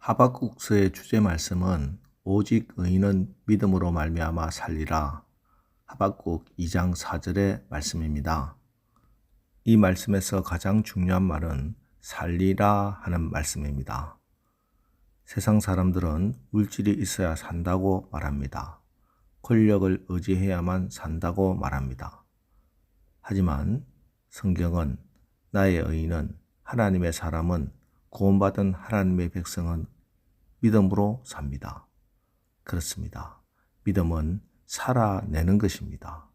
하박국서의 주제 말씀은 오직 의인은 믿음으로 말미암아 살리라. 하박국 2장 4절의 말씀입니다. 이 말씀에서 가장 중요한 말은 살리라 하는 말씀입니다. 세상 사람들은 물질이 있어야 산다고 말합니다. 권력을 의지해야만 산다고 말합니다. 하지만 성경은 나의 의인은 하나님의 사람은 구원받은 하나님의 백성은 믿음으로 삽니다. 그렇습니다. 믿음은 살아내는 것입니다.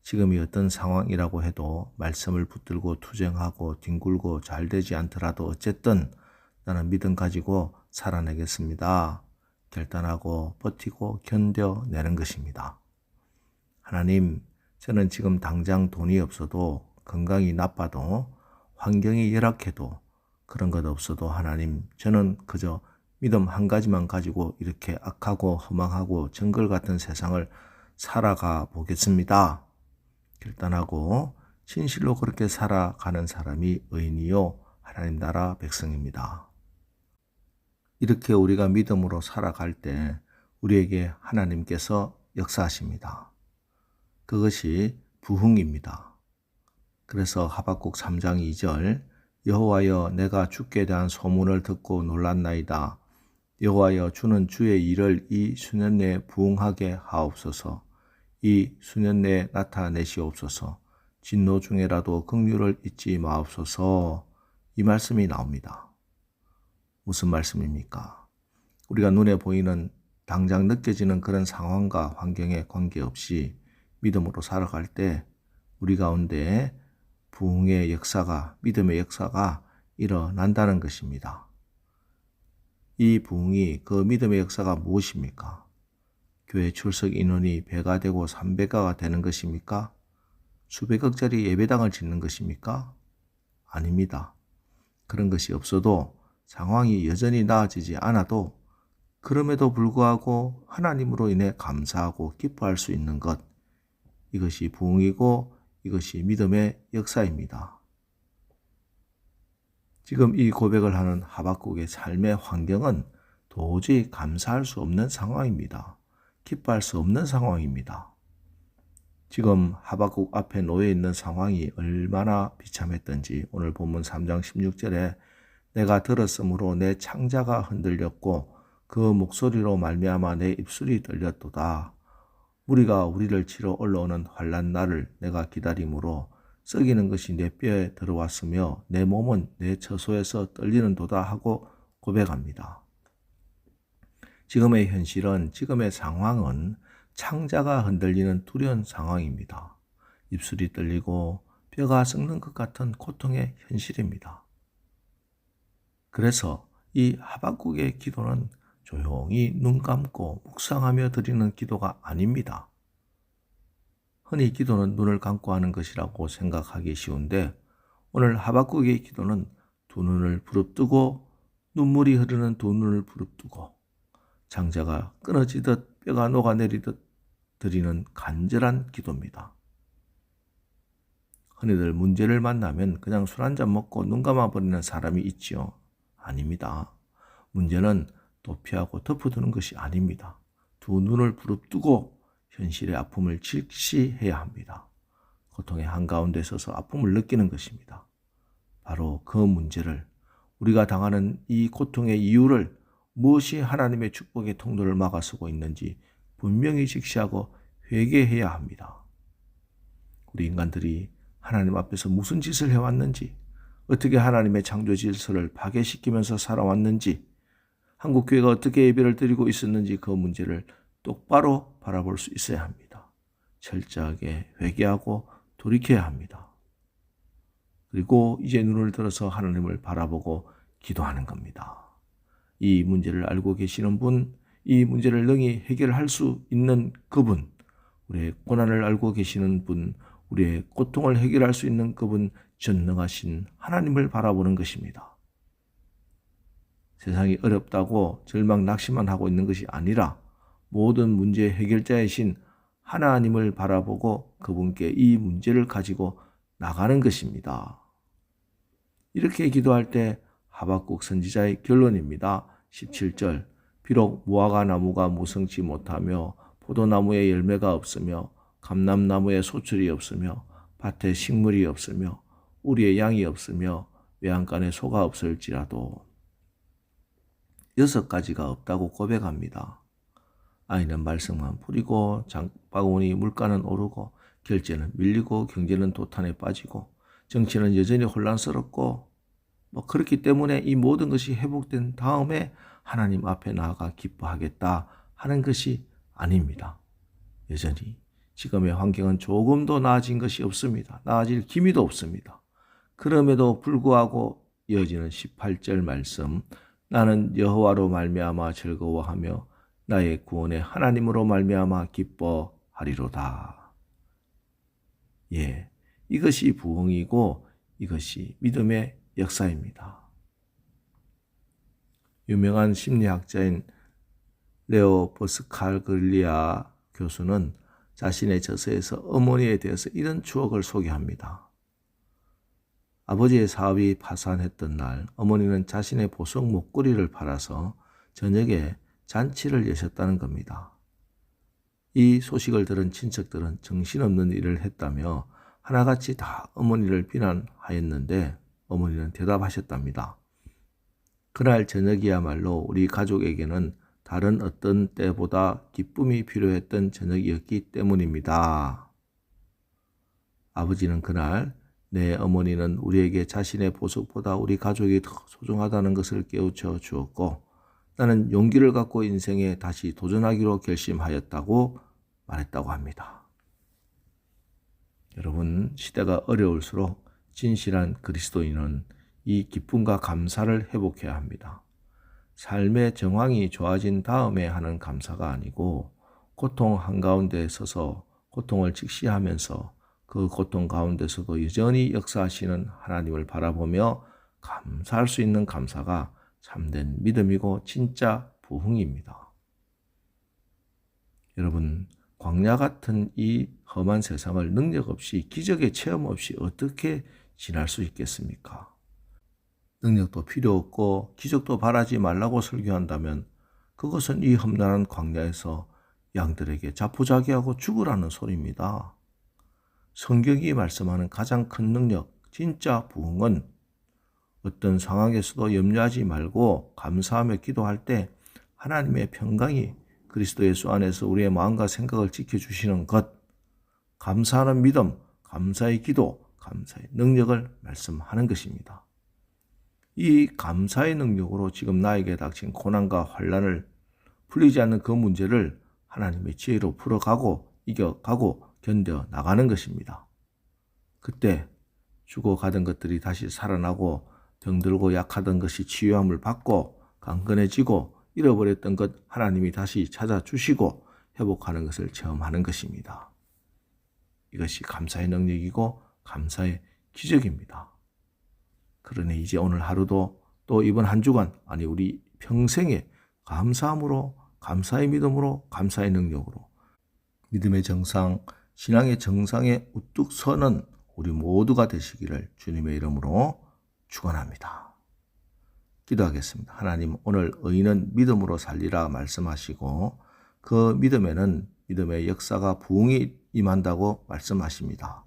지금이 어떤 상황이라고 해도 말씀을 붙들고 투쟁하고 뒹굴고 잘 되지 않더라도 어쨌든 나는 믿음 가지고 살아내겠습니다. 결단하고 버티고 견뎌내는 것입니다. 하나님, 저는 지금 당장 돈이 없어도 건강이 나빠도 환경이 열악해도 그런 것 없어도 하나님, 저는 그저 믿음 한 가지만 가지고 이렇게 악하고 허망하고 정글 같은 세상을 살아가 보겠습니다. 결단하고 진실로 그렇게 살아가는 사람이 의인이요 하나님 나라 백성입니다. 이렇게 우리가 믿음으로 살아갈 때 우리에게 하나님께서 역사하십니다. 그것이 부흥입니다. 그래서 하박국 3장 2절 여호와여 내가 주께 대한 소문을 듣고 놀랐나이다. 여호와여 주는 주의 일을 이 수년 내에 부응하게 하옵소서. 이 수년 내에 나타내시옵소서. 진노 중에라도 긍휼을 잊지 마옵소서. 이 말씀이 나옵니다. 무슨 말씀입니까? 우리가 눈에 보이는 당장 느껴지는 그런 상황과 환경에 관계없이 믿음으로 살아갈 때 우리 가운데 부흥의 역사가, 믿음의 역사가 일어난다는 것입니다. 이 부흥이, 그 믿음의 역사가 무엇입니까? 교회 출석 인원이 배가 되고 3배가 되는 것입니까? 수백억짜리 예배당을 짓는 것입니까? 아닙니다. 그런 것이 없어도 상황이 여전히 나아지지 않아도 그럼에도 불구하고 하나님으로 인해 감사하고 기뻐할 수 있는 것, 이것이 부흥이고 이것이 믿음의 역사입니다. 지금 이 고백을 하는 하박국의 삶의 환경은 도저히 감사할 수 없는 상황입니다. 기뻐할 수 없는 상황입니다. 지금 하박국 앞에 놓여 있는 상황이 얼마나 비참했던지 오늘 본문 3장 16절에 내가 들었으므로 내 창자가 흔들렸고 그 목소리로 말미암아 내 입술이 떨렸도다. 무리가 우리를 치러 올라오는 환난 날을 내가 기다림으로 썩이는 것이 내 뼈에 들어왔으며 내 몸은 내 처소에서 떨리는도다 하고 고백합니다. 지금의 현실은, 지금의 상황은 창자가 흔들리는 두려운 상황입니다. 입술이 떨리고 뼈가 썩는 것 같은 고통의 현실입니다. 그래서 이 하박국의 기도는 조용히 눈 감고 묵상하며 드리는 기도가 아닙니다. 흔히 기도는 눈을 감고 하는 것이라고 생각하기 쉬운데 오늘 하박국의 기도는 두 눈을 부릅뜨고 눈물이 흐르는 두 눈을 부릅뜨고 창자가 끊어지듯 뼈가 녹아내리듯 드리는 간절한 기도입니다. 흔히들 문제를 만나면 그냥 술 한잔 먹고 눈 감아버리는 사람이 있지요. 아닙니다. 문제는 도피하고 덮어두는 것이 아닙니다. 두 눈을 부릅뜨고 현실의 아픔을 직시해야 합니다. 고통의 한가운데 서서 아픔을 느끼는 것입니다. 바로 그 문제를, 우리가 당하는 이 고통의 이유를, 무엇이 하나님의 축복의 통로를 막아서고 있는지 분명히 직시하고 회개해야 합니다. 우리 인간들이 하나님 앞에서 무슨 짓을 해왔는지, 어떻게 하나님의 창조 질서를 파괴시키면서 살아왔는지, 한국교회가 어떻게 예배를 드리고 있었는지 그 문제를 똑바로 바라볼 수 있어야 합니다. 철저하게 회개하고 돌이켜야 합니다. 그리고 이제 눈을 들어서 하나님을 바라보고 기도하는 겁니다. 이 문제를 알고 계시는 분, 이 문제를 능히 해결할 수 있는 그분, 우리의 고난을 알고 계시는 분, 우리의 고통을 해결할 수 있는 그분, 전능하신 하나님을 바라보는 것입니다. 세상이 어렵다고 절망 낙심만 하고 있는 것이 아니라 모든 문제 해결자이신 하나님을 바라보고 그분께 이 문제를 가지고 나가는 것입니다. 이렇게 기도할 때 하박국 선지자의 결론입니다. 17절 비록 무화과 나무가 무성치 못하며 포도나무에 열매가 없으며 감람나무에 소출이 없으며 밭에 식물이 없으며 우리의 양이 없으며 외양간에 소가 없을지라도 6가지가 없다고 고백합니다. 아이는 말썽만 부리고 장바구니 물가는 오르고 결제는 밀리고 경제는 도탄에 빠지고 정치는 여전히 혼란스럽고 그렇기 때문에 이 모든 것이 회복된 다음에 하나님 앞에 나아가 기뻐하겠다 하는 것이 아닙니다. 여전히 지금의 환경은 조금도 나아진 것이 없습니다. 나아질 기미도 없습니다. 그럼에도 불구하고 이어지는 18절 말씀, 나는 여호와로 말미암아 즐거워하며 나의 구원의 하나님으로 말미암아 기뻐하리로다. 예, 이것이 부흥이고 이것이 믿음의 역사입니다. 유명한 심리학자인 레오 버스칼글리아 교수는 자신의 저서에서 어머니에 대해서 이런 추억을 소개합니다. 아버지의 사업이 파산했던 날, 어머니는 자신의 보석 목걸이를 팔아서 저녁에 잔치를 여셨다는 겁니다. 이 소식을 들은 친척들은 정신없는 일을 했다며 하나같이 다 어머니를 비난하였는데 어머니는 대답하셨답니다. 그날 저녁이야말로 우리 가족에게는 다른 어떤 때보다 기쁨이 필요했던 저녁이었기 때문입니다. 아버지는 그날 내 어머니는 우리에게 자신의 보석보다 우리 가족이 더 소중하다는 것을 깨우쳐 주었고 나는 용기를 갖고 인생에 다시 도전하기로 결심하였다고 말했다고 합니다. 여러분, 시대가 어려울수록 진실한 그리스도인은 이 기쁨과 감사를 회복해야 합니다. 삶의 정황이 좋아진 다음에 하는 감사가 아니고 고통 한가운데 서서 고통을 직시하면서 그 고통 가운데서도 여전히 역사하시는 하나님을 바라보며 감사할 수 있는 감사가 참된 믿음이고 진짜 부흥입니다. 여러분, 광야 같은 이 험한 세상을 능력 없이 기적의 체험 없이 어떻게 지날 수 있겠습니까? 능력도 필요 없고 기적도 바라지 말라고 설교한다면 그것은 이 험난한 광야에서 양들에게 자포자기하고 죽으라는 소리입니다. 성경이 말씀하는 가장 큰 능력, 진짜 부흥은 어떤 상황에서도 염려하지 말고 감사하며 기도할 때 하나님의 평강이 그리스도 예수 안에서 우리의 마음과 생각을 지켜주시는 것, 감사하는 믿음, 감사의 기도, 감사의 능력을 말씀하는 것입니다. 이 감사의 능력으로 지금 나에게 닥친 고난과 환난을 풀리지 않는 그 문제를 하나님의 지혜로 풀어가고 이겨가고 견뎌 나가는 것입니다. 그때 죽어가던 것들이 다시 살아나고 병들고 약하던 것이 치유함을 받고 강건해지고 잃어버렸던 것 하나님이 다시 찾아주시고 회복하는 것을 체험하는 것입니다. 이것이 감사의 능력이고 감사의 기적입니다. 그러니 이제 오늘 하루도 또 이번 한 주간 아니 우리 평생에 감사함으로 감사의 믿음으로 감사의 능력으로 믿음의 정상 신앙의 정상에 우뚝 서는 우리 모두가 되시기를 주님의 이름으로 축원합니다. 기도하겠습니다. 하나님, 오늘 의인은 믿음으로 살리라 말씀하시고 그 믿음에는 믿음의 역사가 부흥이 임한다고 말씀하십니다.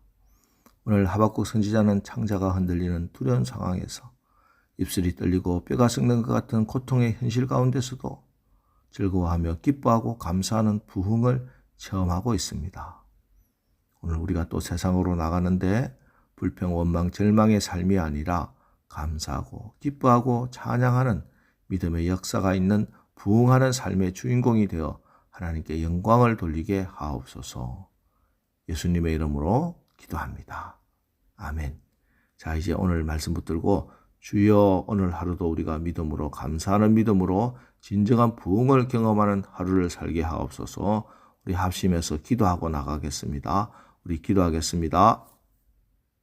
오늘 하박국 선지자는 창자가 흔들리는 두려운 상황에서 입술이 떨리고 뼈가 썩는 것 같은 고통의 현실 가운데서도 즐거워하며 기뻐하고 감사하는 부흥을 체험하고 있습니다. 오늘 우리가 또 세상으로 나가는데 불평, 원망, 절망의 삶이 아니라 감사하고 기뻐하고 찬양하는 믿음의 역사가 있는 부흥하는 삶의 주인공이 되어 하나님께 영광을 돌리게 하옵소서. 예수님의 이름으로 기도합니다. 아멘. 자, 이제 오늘 말씀 붙들고 주여 오늘 하루도 우리가 믿음으로 감사하는 믿음으로 진정한 부흥을 경험하는 하루를 살게 하옵소서. 우리 합심해서 기도하고 나가겠습니다. 우리 기도하겠습니다.